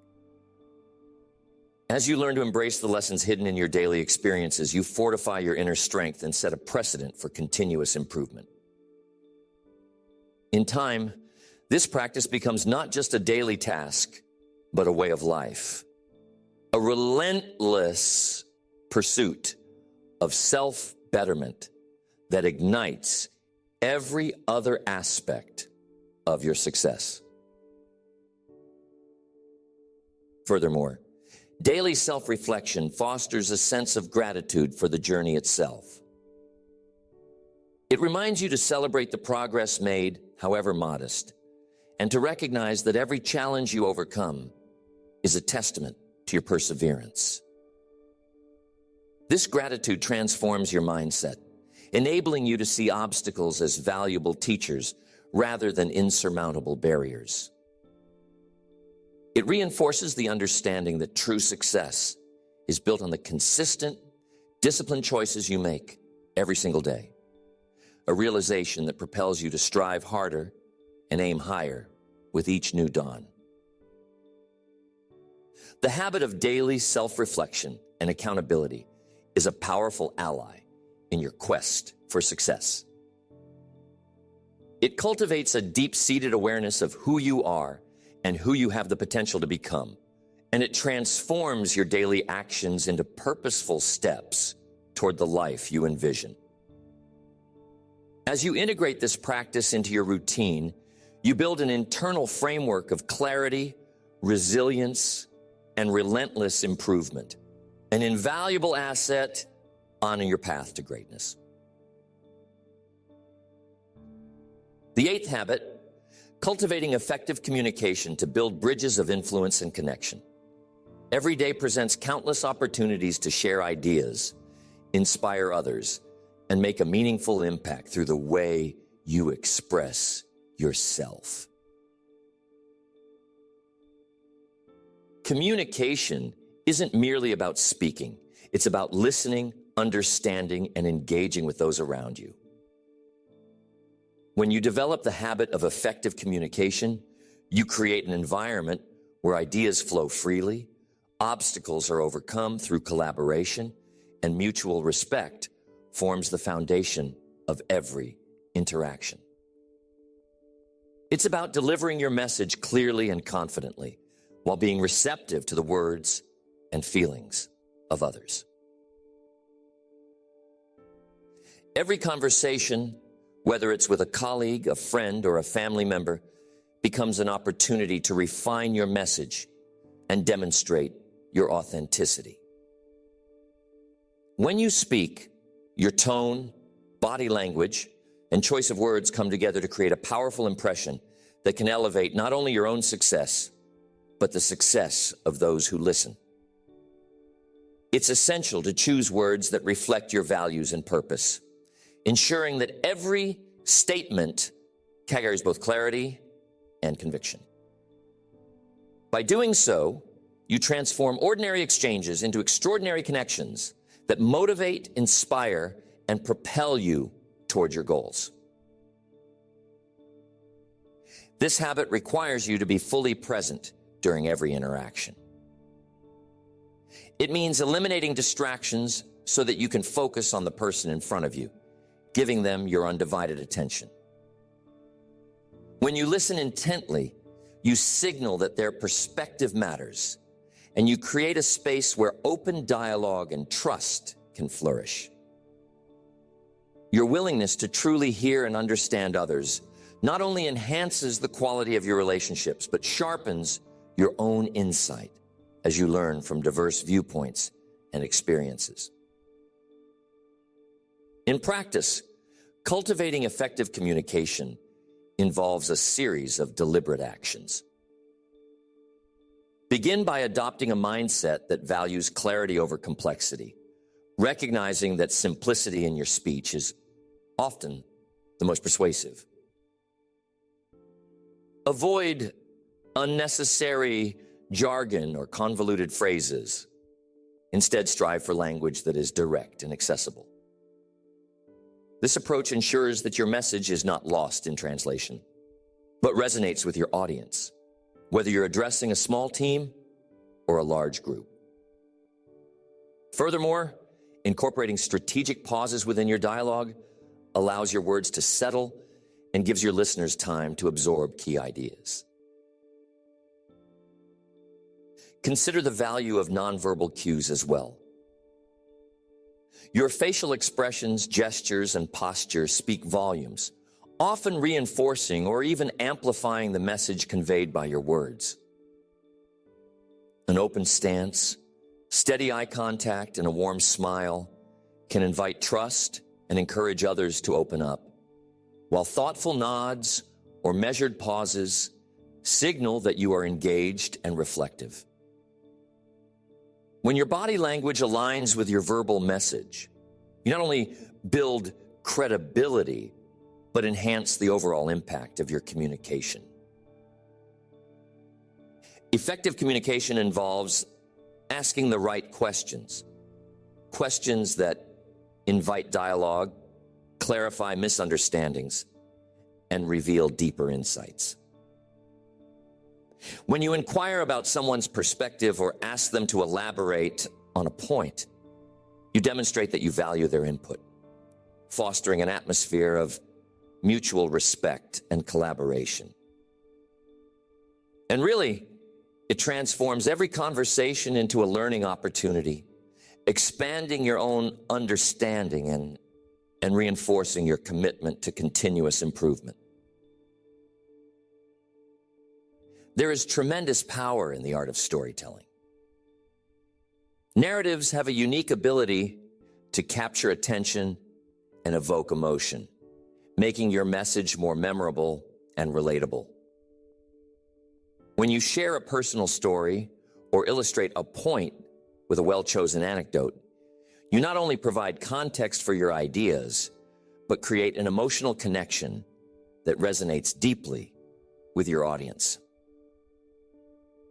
As you learn to embrace the lessons hidden in your daily experiences, you fortify your inner strength and set a precedent for continuous improvement. In time, this practice becomes not just a daily task, but a way of life, a relentless pursuit of self-betterment that ignites every other aspect of your success. Furthermore, daily self-reflection fosters a sense of gratitude for the journey itself. It reminds you to celebrate the progress made, however modest, and to recognize that every challenge you overcome is a testament to your perseverance. This gratitude transforms your mindset, enabling you to see obstacles as valuable teachers rather than insurmountable barriers. It reinforces the understanding that true success is built on the consistent, disciplined choices you make every single day, a realization that propels you to strive harder and aim higher with each new dawn. The habit of daily self-reflection and accountability is a powerful ally in your quest for success. It cultivates a deep-seated awareness of who you are and who you have the potential to become, and it transforms your daily actions into purposeful steps toward the life you envision. As you integrate this practice into your routine, you build an internal framework of clarity, resilience, and relentless improvement, an invaluable asset on your path to greatness. The eighth habit, cultivating effective communication to build bridges of influence and connection. Every day presents countless opportunities to share ideas, inspire others, and make a meaningful impact through the way you express yourself. Communication isn't merely about speaking. It's about listening, understanding, and engaging with those around you. When you develop the habit of effective communication, you create an environment where ideas flow freely, obstacles are overcome through collaboration, and mutual respect forms the foundation of every interaction. It's about delivering your message clearly and confidently while being receptive to the words and feelings of others. Every conversation, whether it's with a colleague, a friend, or a family member, becomes an opportunity to refine your message and demonstrate your authenticity. When you speak, your tone, body language, and choice of words come together to create a powerful impression that can elevate not only your own success, but the success of those who listen. It's essential to choose words that reflect your values and purpose, ensuring that every statement carries both clarity and conviction. By doing so, you transform ordinary exchanges into extraordinary connections that motivate, inspire, and propel you toward your goals. This habit requires you to be fully present during every interaction. It means eliminating distractions so that you can focus on the person in front of you, giving them your undivided attention. When you listen intently, you signal that their perspective matters, and you create a space where open dialogue and trust can flourish. Your willingness to truly hear and understand others not only enhances the quality of your relationships, but sharpens your own insight as you learn from diverse viewpoints and experiences. In practice, cultivating effective communication involves a series of deliberate actions. Begin by adopting a mindset that values clarity over complexity, recognizing that simplicity in your speech is often the most persuasive. Avoid unnecessary jargon or convoluted phrases. Instead, strive for language that is direct and accessible. This approach ensures that your message is not lost in translation, but resonates with your audience, whether you're addressing a small team or a large group. Furthermore, incorporating strategic pauses within your dialogue allows your words to settle and gives your listeners time to absorb key ideas. Consider the value of nonverbal cues as well. Your facial expressions, gestures, and posture speak volumes, often reinforcing or even amplifying the message conveyed by your words. An open stance, steady eye contact, and a warm smile can invite trust and encourage others to open up, while thoughtful nods or measured pauses signal that you are engaged and reflective. When your body language aligns with your verbal message, you not only build credibility, but enhance the overall impact of your communication. Effective communication involves asking the right questions, questions that invite dialogue, clarify misunderstandings, and reveal deeper insights. When you inquire about someone's perspective or ask them to elaborate on a point, you demonstrate that you value their input, fostering an atmosphere of mutual respect and collaboration. And really, it transforms every conversation into a learning opportunity, expanding your own understanding and reinforcing your commitment to continuous improvement. There is tremendous power in the art of storytelling. Narratives have a unique ability to capture attention and evoke emotion, making your message more memorable and relatable. When you share a personal story or illustrate a point with a well-chosen anecdote, you not only provide context for your ideas, but create an emotional connection that resonates deeply with your audience.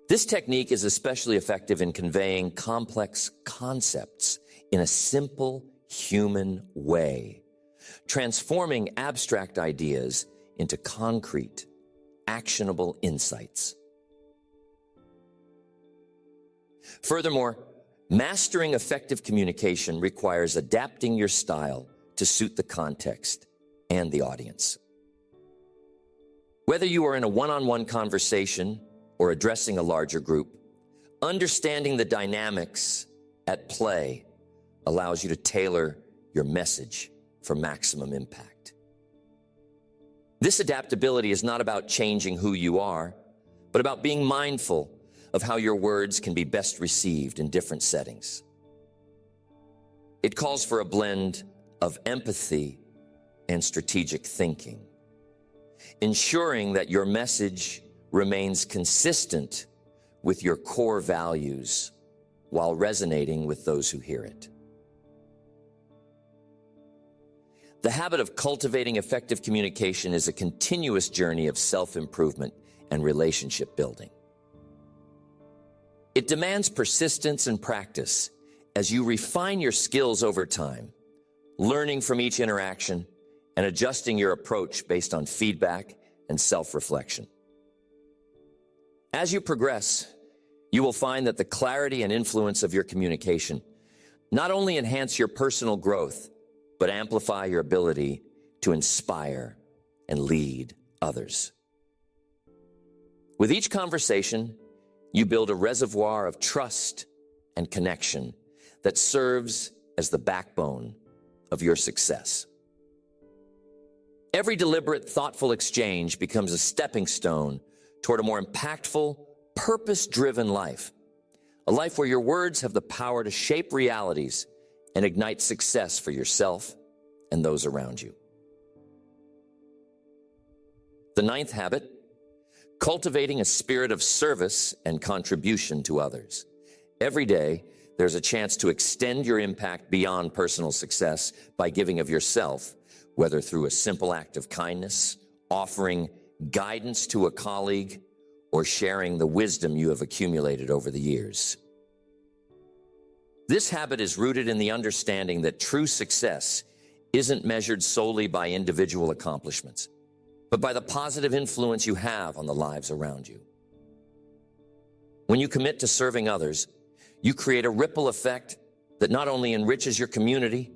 This technique is especially effective in conveying complex concepts in a simple, human way, transforming abstract ideas into concrete, actionable insights. Furthermore, mastering effective communication requires adapting your style to suit the context and the audience. Whether you are in a one-on-one conversation or addressing a larger group, understanding the dynamics at play allows you to tailor your message for maximum impact. This adaptability is not about changing who you are, but about being mindful of how your words can be best received in different settings. It calls for a blend of empathy and strategic thinking, ensuring that your message remains consistent with your core values while resonating with those who hear it. The habit of cultivating effective communication is a continuous journey of self-improvement and relationship building. It demands persistence and practice as you refine your skills over time, learning from each interaction and adjusting your approach based on feedback and self-reflection. As you progress, you will find that the clarity and influence of your communication not only enhance your personal growth, but amplify your ability to inspire and lead others. With each conversation, you build a reservoir of trust and connection that serves as the backbone of your success. Every deliberate, thoughtful exchange becomes a stepping stone toward a more impactful, purpose-driven life. A life where your words have the power to shape realities and ignite success for yourself and those around you. The ninth habit, cultivating a spirit of service and contribution to others. Every day, there's a chance to extend your impact beyond personal success by giving of yourself, whether through a simple act of kindness, offering guidance to a colleague, or sharing the wisdom you have accumulated over the years. This habit is rooted in the understanding that true success isn't measured solely by individual accomplishments, but by the positive influence you have on the lives around you. When you commit to serving others, you create a ripple effect that not only enriches your community,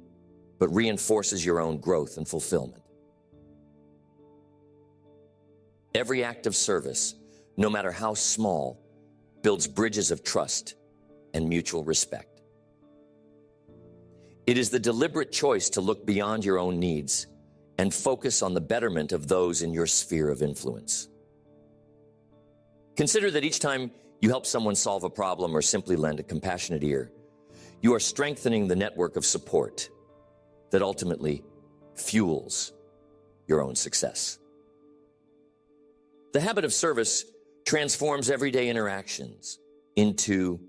but reinforces your own growth and fulfillment. Every act of service, no matter how small, builds bridges of trust and mutual respect. It is the deliberate choice to look beyond your own needs and focus on the betterment of those in your sphere of influence. Consider that each time you help someone solve a problem or simply lend a compassionate ear, you are strengthening the network of support that ultimately fuels your own success. The habit of service transforms everyday interactions into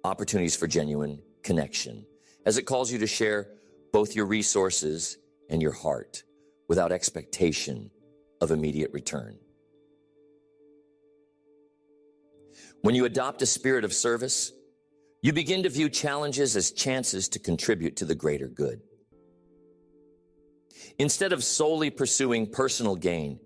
opportunities for genuine connection, as it calls you to share both your resources and your heart without expectation of immediate return. When you adopt a spirit of service, you begin to view challenges as chances to contribute to the greater good. Instead of solely pursuing personal gain,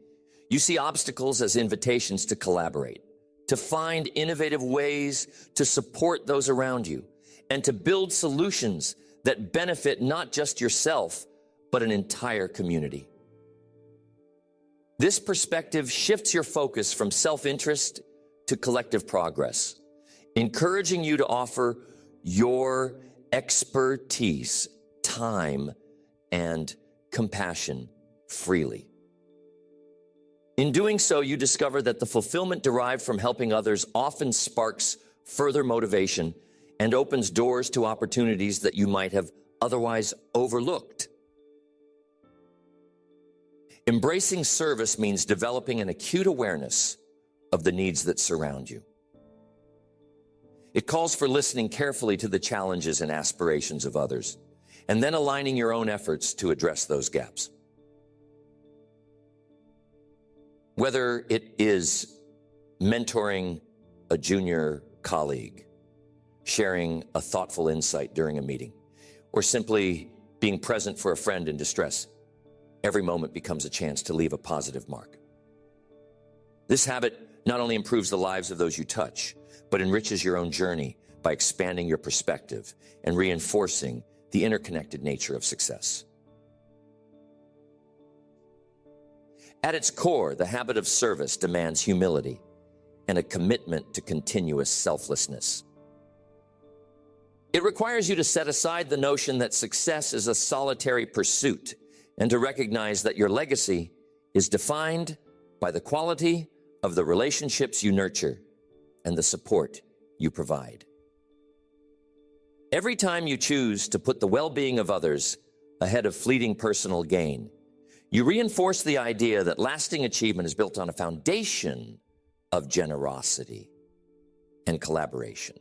you see obstacles as invitations to collaborate, to find innovative ways to support those around you, and to build solutions that benefit not just yourself, but an entire community. This perspective shifts your focus from self-interest to collective progress, encouraging you to offer your expertise, time, and compassion freely. In doing so, you discover that the fulfillment derived from helping others often sparks further motivation and opens doors to opportunities that you might have otherwise overlooked. Embracing service means developing an acute awareness of the needs that surround you. It calls for listening carefully to the challenges and aspirations of others, and then aligning your own efforts to address those gaps. Whether it is mentoring a junior colleague, sharing a thoughtful insight during a meeting, or simply being present for a friend in distress, every moment becomes a chance to leave a positive mark. This habit not only improves the lives of those you touch, but enriches your own journey by expanding your perspective and reinforcing the interconnected nature of success. At its core, the habit of service demands humility and a commitment to continuous selflessness. It requires you to set aside the notion that success is a solitary pursuit and to recognize that your legacy is defined by the quality of the relationships you nurture and the support you provide. Every time you choose to put the well-being of others ahead of fleeting personal gain, you reinforce the idea that lasting achievement is built on a foundation of generosity and collaboration.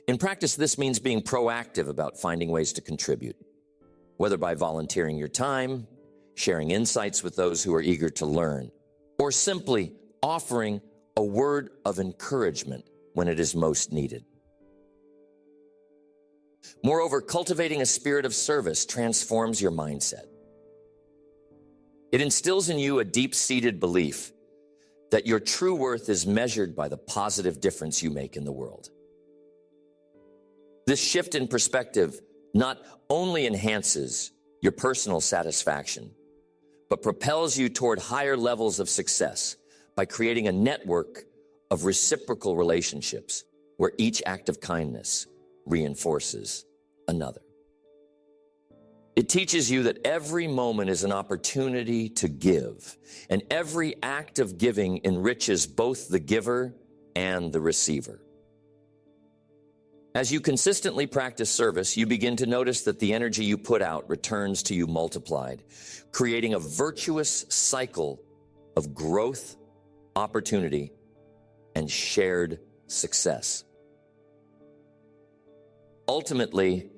In practice, this means being proactive about finding ways to contribute, whether by volunteering your time, sharing insights with those who are eager to learn, or simply offering a word of encouragement when it is most needed. Moreover, cultivating a spirit of service transforms your mindset. It instills in you a deep-seated belief that your true worth is measured by the positive difference you make in the world. This shift in perspective not only enhances your personal satisfaction, but propels you toward higher levels of success by creating a network of reciprocal relationships where each act of kindness reinforces another. It teaches you that every moment is an opportunity to give, and every act of giving enriches both the giver and the receiver. As you consistently practice service, you begin to notice that the energy you put out returns to you multiplied, creating a virtuous cycle of growth, opportunity, and shared success. Ultimately,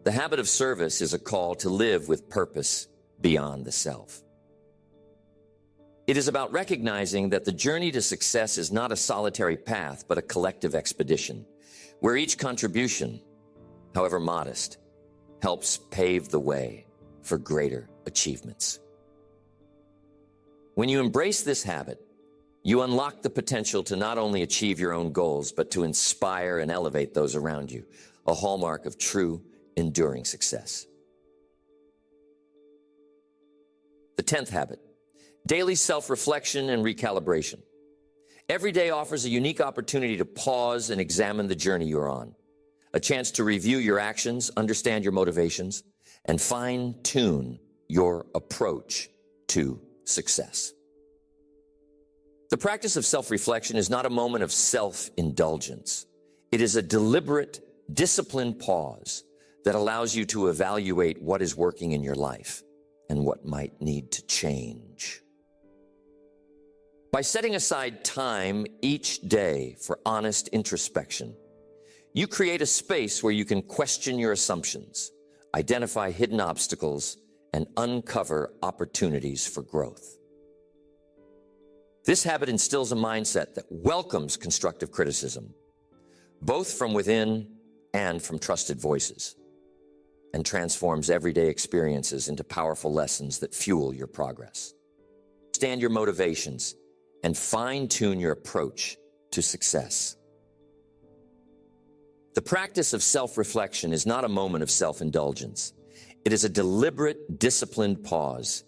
the habit of service is a call to live with purpose beyond the self. It is about recognizing that the journey to success is not a solitary path, but a collective expedition, where each contribution, however modest, helps pave the way for greater achievements. When you embrace this habit, you unlock the potential to not only achieve your own goals, but to inspire and elevate those around you, a hallmark of true, enduring success. The 10th habit, daily self-reflection and recalibration. Every day offers a unique opportunity to pause and examine the journey you're on, a chance to review your actions, understand your motivations, and fine-tune your approach to success. The practice of self-reflection is not a moment of self-indulgence. It is a deliberate, disciplined pause that allows you to evaluate what is working in your life and what might need to change. By setting aside time each day for honest introspection, you create a space where you can question your assumptions, identify hidden obstacles, and uncover opportunities for growth. This habit instills a mindset that welcomes constructive criticism, both from within and from trusted voices, and transforms everyday experiences into powerful lessons that fuel your progress. Understand your motivations and fine-tune your approach to success. The practice of self-reflection is not a moment of self-indulgence. It is a deliberate, disciplined pause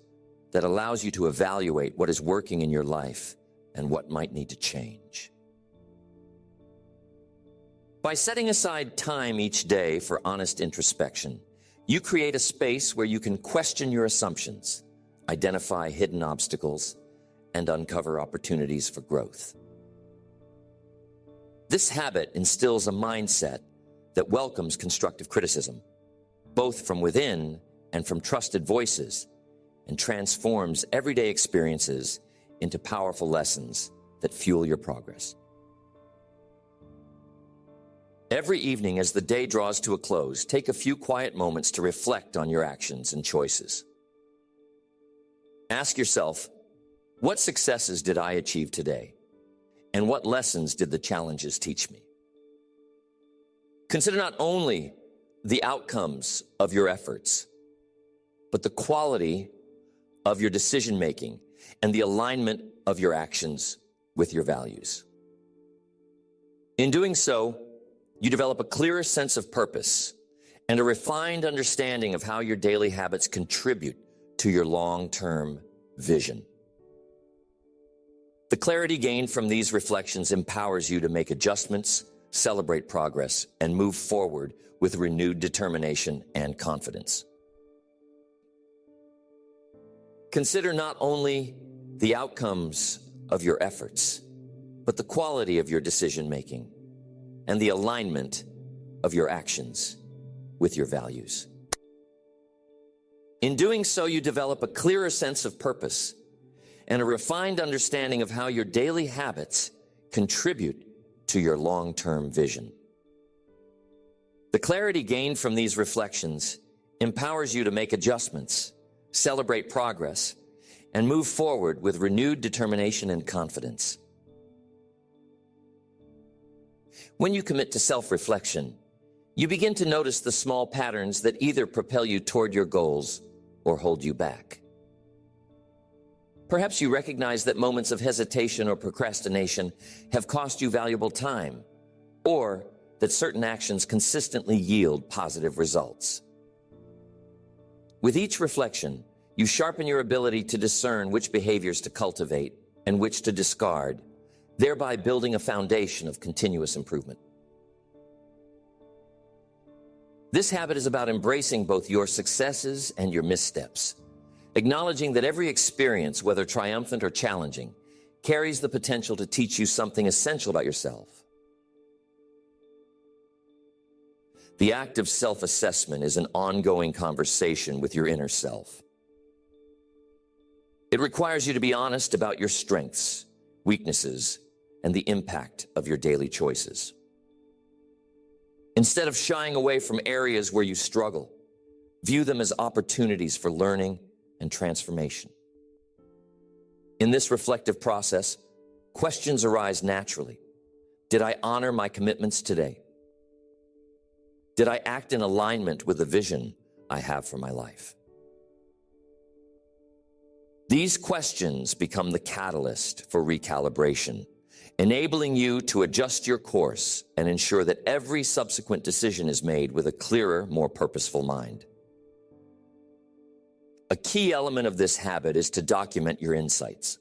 that allows you to evaluate what is working in your life and what might need to change. By setting aside time each day for honest introspection, you create a space where you can question your assumptions, identify hidden obstacles, and uncover opportunities for growth. This habit instills a mindset that welcomes constructive criticism, both from within and from trusted voices, and transforms everyday experiences into powerful lessons that fuel your progress. Every evening as the day draws to a close, take a few quiet moments to reflect on your actions and choices. Ask yourself, what successes did I achieve today? And what lessons did the challenges teach me? Consider not only the outcomes of your efforts, but the quality of your decision-making and the alignment of your actions with your values. In doing so, you develop a clearer sense of purpose and a refined understanding of how your daily habits contribute to your long-term vision. The clarity gained from these reflections empowers you to make adjustments, celebrate progress, and move forward with renewed determination and confidence. Consider not only the outcomes of your efforts, but the quality of your decision-making and the alignment of your actions with your values. In doing so, you develop a clearer sense of purpose and a refined understanding of how your daily habits contribute to your long-term vision. The clarity gained from these reflections empowers you to make adjustments, celebrate progress, and move forward with renewed determination and confidence. When you commit to self-reflection, you begin to notice the small patterns that either propel you toward your goals or hold you back. Perhaps you recognize that moments of hesitation or procrastination have cost you valuable time, or that certain actions consistently yield positive results. With each reflection, you sharpen your ability to discern which behaviors to cultivate and which to discard, thereby building a foundation of continuous improvement. This habit is about embracing both your successes and your missteps, acknowledging that every experience, whether triumphant or challenging, carries the potential to teach you something essential about yourself. The act of self-assessment is an ongoing conversation with your inner self. It requires you to be honest about your strengths, weaknesses, and the impact of your daily choices. Instead of shying away from areas where you struggle, view them as opportunities for learning and transformation. In this reflective process, questions arise naturally. Did I honor my commitments today? Did I act in alignment with the vision I have for my life? These questions become the catalyst for recalibration, enabling you to adjust your course and ensure that every subsequent decision is made with a clearer, more purposeful mind. A key element of this habit is to document your insights.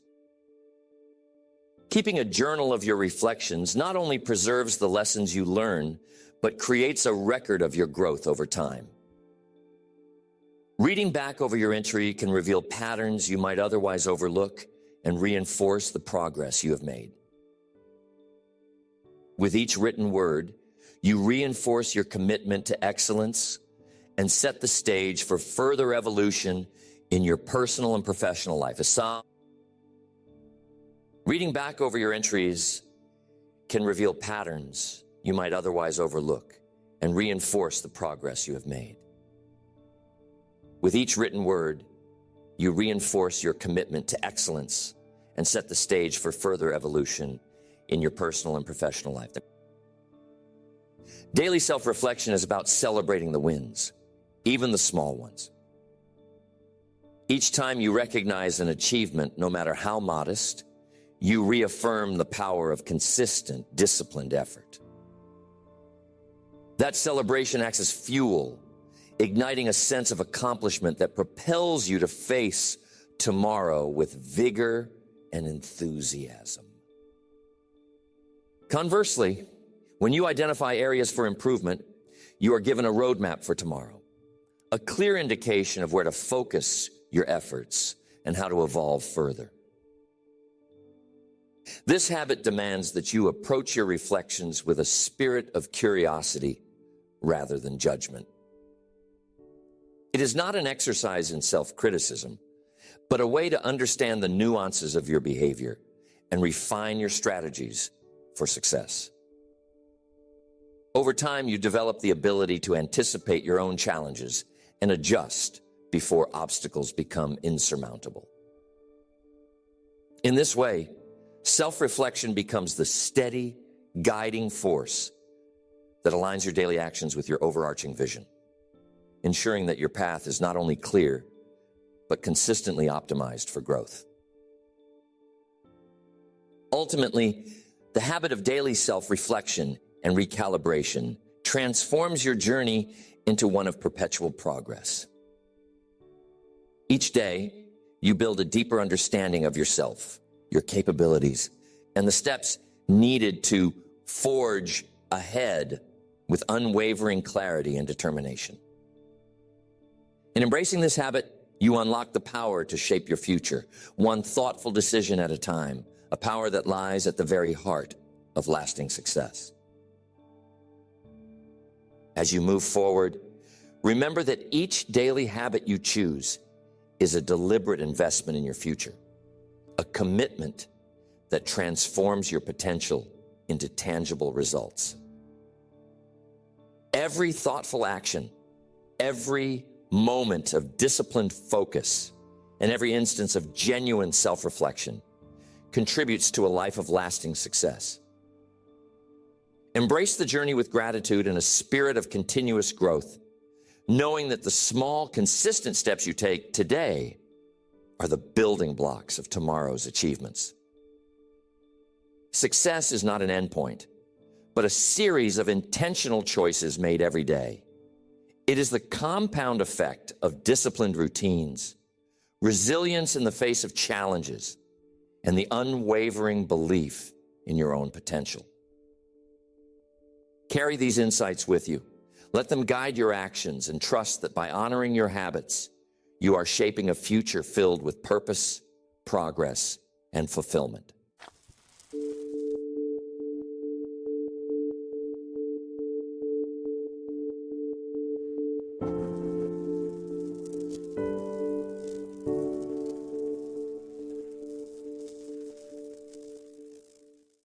Keeping a journal of your reflections not only preserves the lessons you learn, but creates a record of your growth over time. Reading back over your entry can reveal patterns you might otherwise overlook and reinforce the progress you have made. With each written word, you reinforce your commitment to excellence and set the stage for further evolution in your personal and professional life. Reading back over your entries can reveal patterns you might otherwise overlook and reinforce the progress you have made. With each written word, you reinforce your commitment to excellence and set the stage for further evolution in your personal and professional life. Daily self-reflection is about celebrating the wins, even the small ones. Each time you recognize an achievement, no matter how modest, you reaffirm the power of consistent, disciplined effort. That celebration acts as fuel, igniting a sense of accomplishment that propels you to face tomorrow with vigor and enthusiasm. Conversely, when you identify areas for improvement, you are given a roadmap for tomorrow, a clear indication of where to focus your efforts and how to evolve further. This habit demands that you approach your reflections with a spirit of curiosity rather than judgment. It is not an exercise in self-criticism, but a way to understand the nuances of your behavior and refine your strategies for success. Over time, you develop the ability to anticipate your own challenges and adjust before obstacles become insurmountable. In this way, self-reflection becomes the steady, guiding force that aligns your daily actions with your overarching vision, ensuring that your path is not only clear, but consistently optimized for growth. Ultimately, the habit of daily self-reflection and recalibration transforms your journey into one of perpetual progress. Each day, you build a deeper understanding of yourself, your capabilities, and the steps needed to forge ahead with unwavering clarity and determination. In embracing this habit, you unlock the power to shape your future, one thoughtful decision at a time, a power that lies at the very heart of lasting success. As you move forward, remember that each daily habit you choose is a deliberate investment in your future, a commitment that transforms your potential into tangible results. Every thoughtful action, every moment of disciplined focus, and every instance of genuine self-reflection contributes to a life of lasting success. Embrace the journey with gratitude and a spirit of continuous growth, knowing that the small, consistent steps you take today are the building blocks of tomorrow's achievements. Success is not an endpoint, but a series of intentional choices made every day. It is the compound effect of disciplined routines, resilience in the face of challenges, and the unwavering belief in your own potential. Carry these insights with you. Let them guide your actions and trust that by honoring your habits, you are shaping a future filled with purpose, progress, and fulfillment.